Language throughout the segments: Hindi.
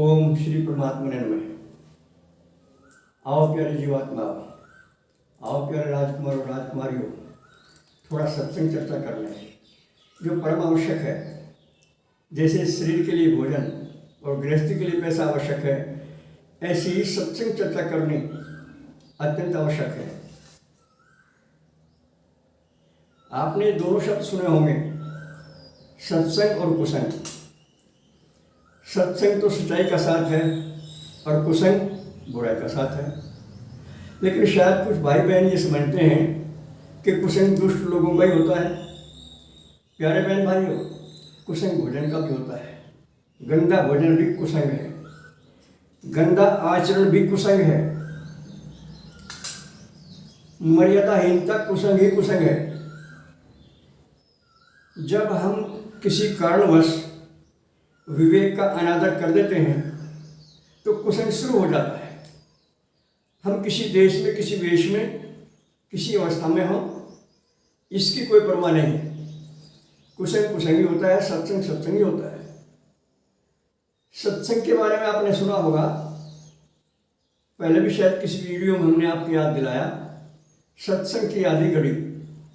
ओम श्री परमात्मा नमः। आओ प्यारे जीवात्मा, आओ प्यारे राजकुमार और राजकुमारियों, थोड़ा सत्संग चर्चा कर लें जो परम आवश्यक है। जैसे शरीर के लिए भोजन और गृहस्थी के लिए पैसा आवश्यक है, ऐसी ही सत्संग चर्चा करनी अत्यंत आवश्यक है। आपने दोनों शब्द सुने होंगे, सत्संग और कुसंग। सत्संग तो सच्चाई का साथ है और कुसंग बुराई का साथ है। लेकिन शायद कुछ भाई बहन ये समझते हैं कि कुसंग दुष्ट लोगों का ही होता है। प्यारे बहन भाइयों, कुसंग भोजन का भी होता है। गंदा भोजन भी कुसंग है, गंदा आचरण भी कुसंग है, मर्यादाहीनता कुसंग ही कुसंग है। जब हम किसी कारणवश विवेक का अनादर कर देते हैं तो कुसंग शुरू हो जाता है। हम किसी देश में, किसी वेश में, किसी अवस्था में हों, इसकी कोई परवाह नहीं है। कुसंग कुसंग ही होता है, सत्संग सत्संग ही होता है। सत्संग के बारे में आपने सुना होगा, पहले भी शायद किसी वीडियो में हमने आपको याद दिलाया। सत्संग की आधी घड़ी,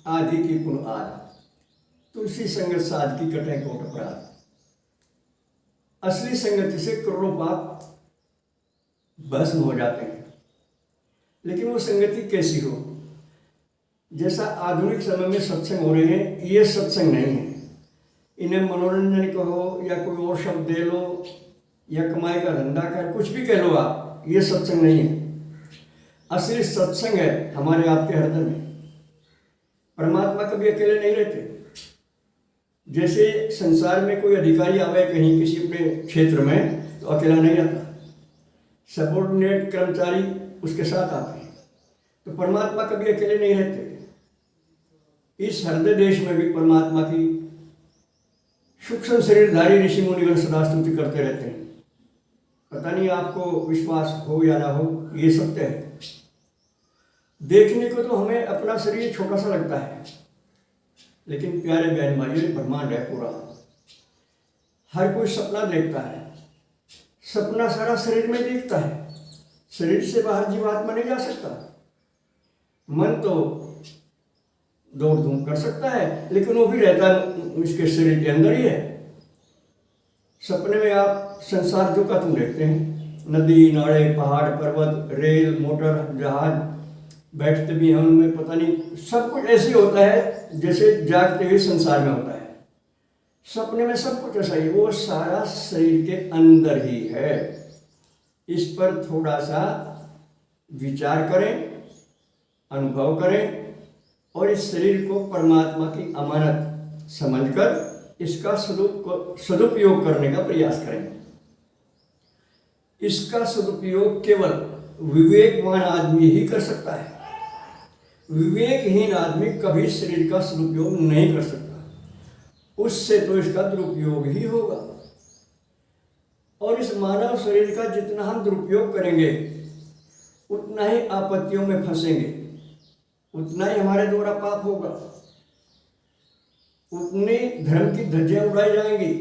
आधी की पुन आध, तुलसी संगत साध की कटे कोट अपराध। असली संगति से करोड़ों पाप भस्म हो जाते हैं। लेकिन वो संगति कैसी हो? जैसा आधुनिक समय में सत्संग हो रहे हैं, ये सत्संग नहीं है। इन्हें मनोरंजन कहो या कोई और शब्द दे लो या कमाई का धंधा कर, कुछ भी कह लो आप, ये सत्संग नहीं है। असली सत्संग है हमारे आपके हृदय में। परमात्मा कभी अकेले नहीं रहते। जैसे संसार में कोई अधिकारी आवे कहीं किसी अपने क्षेत्र में, तो अकेला नहीं आता, सबॉर्डिनेट कर्मचारी उसके साथ आते हैं। तो परमात्मा कभी अकेले नहीं रहते। इस हृदय देश में भी परमात्मा की सूक्ष्म शरीरधारी ऋषि मुनिगण सदा स्तुति करते रहते हैं। पता नहीं आपको विश्वास हो या ना हो, ये सत्य है। देखने को तो हमें अपना शरीर छोटा सा लगता है, लेकिन प्यारे बहन भाइयों, ब्रह्मांड है पूरा। हर कोई सपना देखता है, सपना सारा शरीर में दिखता है। शरीर से बाहर जीवात्मा नहीं जा सकता। मन तो दौड़ धूम कर सकता है, लेकिन वो भी रहता है इसके शरीर के अंदर ही है। सपने में आप संसार जो का तुम देखते हैं, नदी नाले पहाड़ पर्वत रेल मोटर जहाज, बैठते भी हैं उनमें, पता नहीं सब कुछ ऐसे होता है जैसे जागते हुए संसार में होता है। सपने में सब कुछ ऐसा ही, वो सारा शरीर के अंदर ही है। इस पर थोड़ा सा विचार करें, अनुभव करें और इस शरीर को परमात्मा की अमानत समझकर इसका सदुपयोग करने का प्रयास करें। इसका सदुपयोग केवल विवेकवान आदमी ही कर सकता है। विवेकहीन आदमी कभी शरीर का सदुपयोग नहीं कर सकता। उससे तो इसका दुरुपयोग ही होगा। और इस मानव शरीर का जितना हम दुरुपयोग करेंगे, उतना ही आपत्तियों में फंसेंगे, उतना ही हमारे द्वारा पाप होगा, उतनी धर्म की धज्जियां उड़ाई जाएंगी।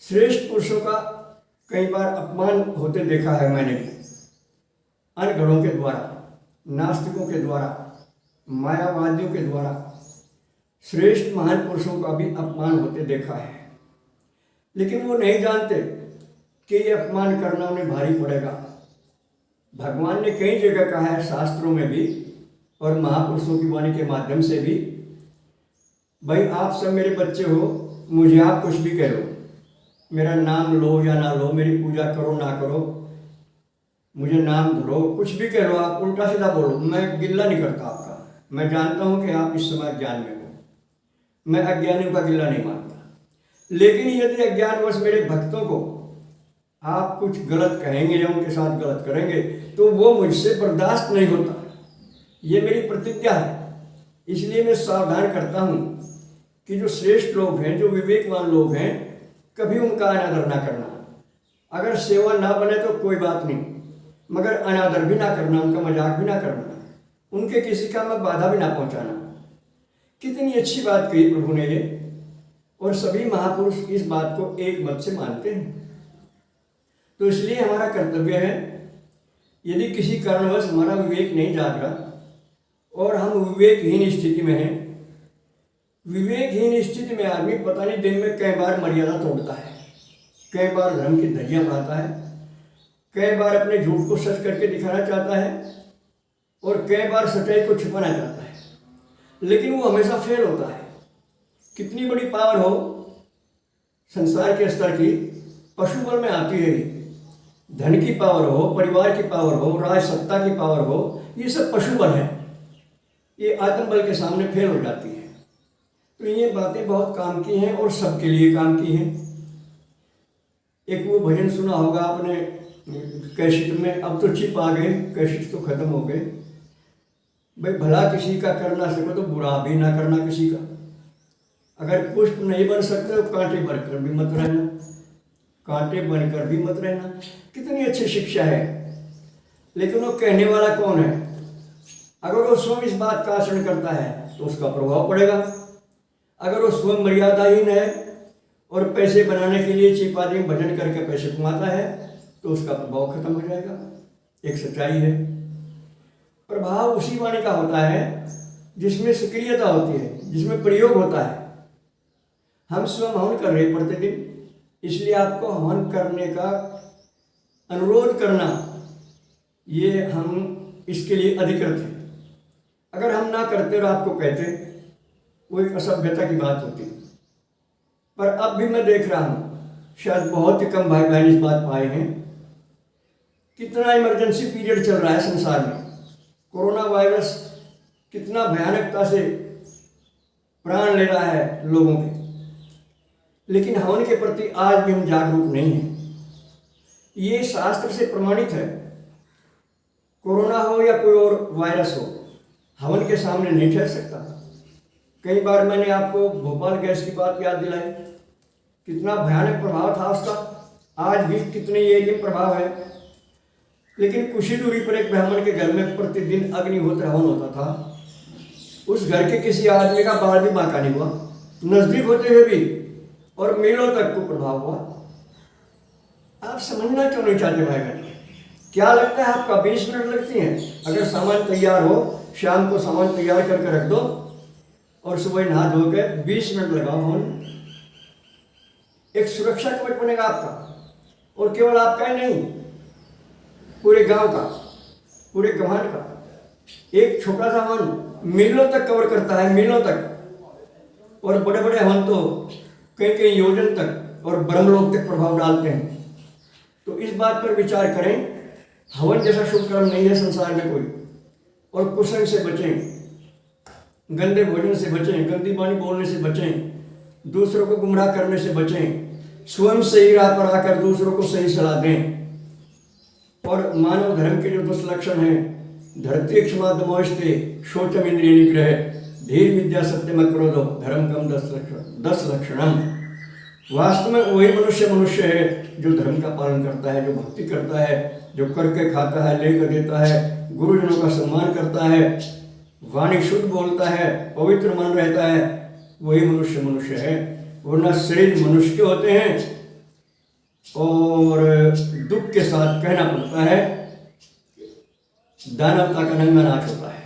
श्रेष्ठ पुरुषों का कई बार अपमान होते देखा है मैंने भी, अनगढ़ों के द्वारा, नास्तिकों के द्वारा, मायावादियों के द्वारा। श्रेष्ठ महान पुरुषों का भी अपमान होते देखा है, लेकिन वो नहीं जानते कि ये अपमान करना उन्हें भारी पड़ेगा। भगवान ने कई जगह कहा है, शास्त्रों में भी और महापुरुषों की वाणी के माध्यम से भी, भाई आप सब मेरे बच्चे हो, मुझे आप कुछ भी कह लो, मेरा नाम लो या ना लो, मेरी पूजा करो ना करो, मुझे नाम धरो, कुछ भी कह लो, आप उल्टा सीधा बोलो, मैं गिल्ला नहीं करता आपका। मैं जानता हूँ कि आप इस समय ज्ञान में हो, मैं अज्ञानियों का गिल्ला नहीं मानता। लेकिन यदि अज्ञानवश मेरे भक्तों को आप कुछ गलत कहेंगे या उनके साथ गलत करेंगे, तो वो मुझसे बर्दाश्त नहीं होता। ये मेरी प्रतिज्ञा है। इसलिए मैं सावधान करता हूँ कि जो श्रेष्ठ लोग हैं, जो विवेकवान लोग हैं, कभी उनका अनादर ना करना। अगर सेवा ना बने तो कोई बात नहीं, मगर अनादर भी ना करना, उनका मजाक भी ना करना, उनके किसी काम में बाधा भी ना पहुंचाना। कितनी अच्छी बात कही प्रभु ने ये, और सभी महापुरुष इस बात को एक मत से मानते हैं। तो इसलिए हमारा कर्तव्य है, यदि किसी कारणवश हमारा विवेक नहीं जाग रहा और हम विवेकहीन स्थिति में हैं, विवेकहीन स्थिति में आदमी पता नहीं दिन में कई बार मर्यादा तोड़ता है, कई बार धर्म की धज्जियां उड़ाता है, कई बार अपने झूठ को सच करके दिखाना चाहता है और कई बार सच्चाई को छुपाना चाहता है, लेकिन वो हमेशा फेल होता है। कितनी बड़ी पावर हो संसार के स्तर की, पशु बल में आती है। धन की पावर हो, परिवार की पावर हो, राज सत्ता की पावर हो, ये सब पशु बल है, ये आत्म बल के सामने फेल हो जाती है। तो ये बातें बहुत काम की हैं और सबके लिए काम की हैं। एक वो भजन सुना होगा आपने कैसेट में, अब तो चिप आ गए, कैसेट तो खत्म हो गए। भाई भला किसी का कर ना सको तो बुरा भी ना करना किसी का। अगर पुष्प नहीं बन सकते तो कांटे बनकर भी मत रहना, कांटे बनकर भी मत रहना। कितनी अच्छी शिक्षा है, लेकिन वो कहने वाला कौन है? अगर वो स्वयं इस बात का आचरण करता है तो उसका प्रभाव पड़ेगा। अगर वो स्वयं मर्यादाहीन है और पैसे बनाने के लिए चिपादी में भजन करके पैसे कमाता है तो उसका प्रभाव खत्म हो जाएगा। एक सच्चाई है। प्रभाव उसी वाणी का होता है जिसमें सक्रियता होती है, जिसमें प्रयोग होता है। हम स्वयं हवन कर रहे प्रतिदिन, इसलिए आपको हवन करने का अनुरोध करना, ये हम इसके लिए अधिकृत हैं। अगर हम ना करते और आपको कहते, वो एक असभ्यता की बात होती। पर अब भी मैं देख रहा हूँ, शायद बहुत ही कम भाई बहन इस बात पाए हैं, कितना इमरजेंसी पीरियड चल रहा है संसार में। कोरोना वायरस कितना भयानकता से प्राण ले रहा है लोगों के, लेकिन हवन के प्रति आज भी हम जागरूक नहीं हैं। ये शास्त्र से प्रमाणित है। कोरोना हो या कोई और वायरस हो, हवन के सामने नहीं ठहर सकता। कई बार मैंने आपको भोपाल गैस की बात याद दिलाई, कितना भयानक प्रभाव था उसका। आज भी कितने एरिया प्रभाव है, लेकिन कुछ ही दूरी पर एक ब्राह्मण के घर में प्रतिदिन अग्निहोत्र हवन होता था। उस घर के किसी आदमी का बाल भी बांका नहीं हुआ, नजदीक होते हुए भी, और मीलों तक को प्रभाव हुआ। आप समझना क्यों नहीं चाहते भाई बहन? क्या लगता है आपका 20 मिनट लगती हैं? अगर सामान तैयार हो, शाम को सामान तैयार करके रख दो और सुबह नहा धो के 20 मिनट लगाओ हवन। एक सुरक्षा कवच बनेगा आपका, और केवल आपका ही नहीं, पूरे गांव का, पूरे गंवाड का। एक छोटा सा हवन मीलों तक कवर करता है, मीलों तक। और बड़े बड़े हवन तो कई कई योजन तक और ब्रह्मलोक तक प्रभाव डालते हैं। तो इस बात पर विचार करें, हवन जैसा शुभ कर्म नहीं है संसार में कोई। और कुसंग से बचें, गंदे भोजन से बचें, गंदी वाणी बोलने से बचें, दूसरों को गुमराह करने से बचें, स्वयं सही राह पर आकर दूसरों को सही सलाह दें। और मानव धर्म के जो 10 लक्षण हैं, धरती क्षमा दमोस्ते शोचम इंद्रिय निग्रह धीर विद्या सत्यम क्रोधो धर्म कम 10 लक्षणम। वास्तव में वही मनुष्य है जो धर्म का पालन करता है, जो भक्ति करता है, जो करके खाता है, लेकर देता है, गुरुजनों का सम्मान करता है, वाणी शुद्ध बोलता है, पवित्र मन रहता है, वही मनुष्य है। वरना शरीर मनुष्य के होते हैं और दुख के साथ कहना पड़ता है दानवता का नंगा नाच होता है।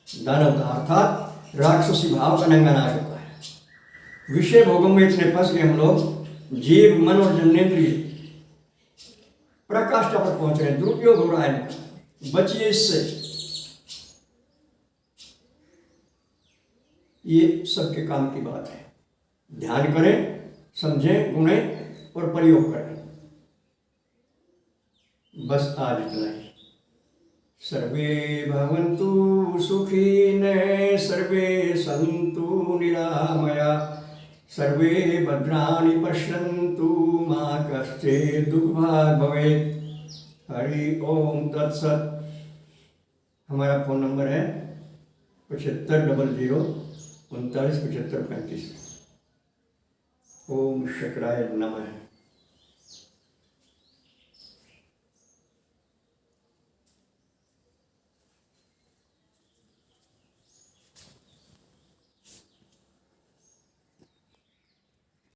दानवता अर्थात राक्षसी भाव का नंगा नाच होता है। विषय भोगों में इतने फंस गए हम लोग, जीव मन और जन्नेन्द्रिय प्रकाष्ठा पर पहुंच रहे हैं, दुरुपयोग हो रहा है। बचिए इससे। ये सबके काम की बात है। ध्यान करें, समझें, गुणें और प्रयोग करें। बस आज इतना ही। सर्वे भवन्तु सुखिनः, सर्वे सन्तु निरामया, सर्वे भद्राणि पश्यन्तु, मा कश्चित् दुःखभाग् भवेत्। हरि ओम तत्सत्। हमारा फ़ोन नंबर है 7500 39 75 35। ओम शंकराय नमः।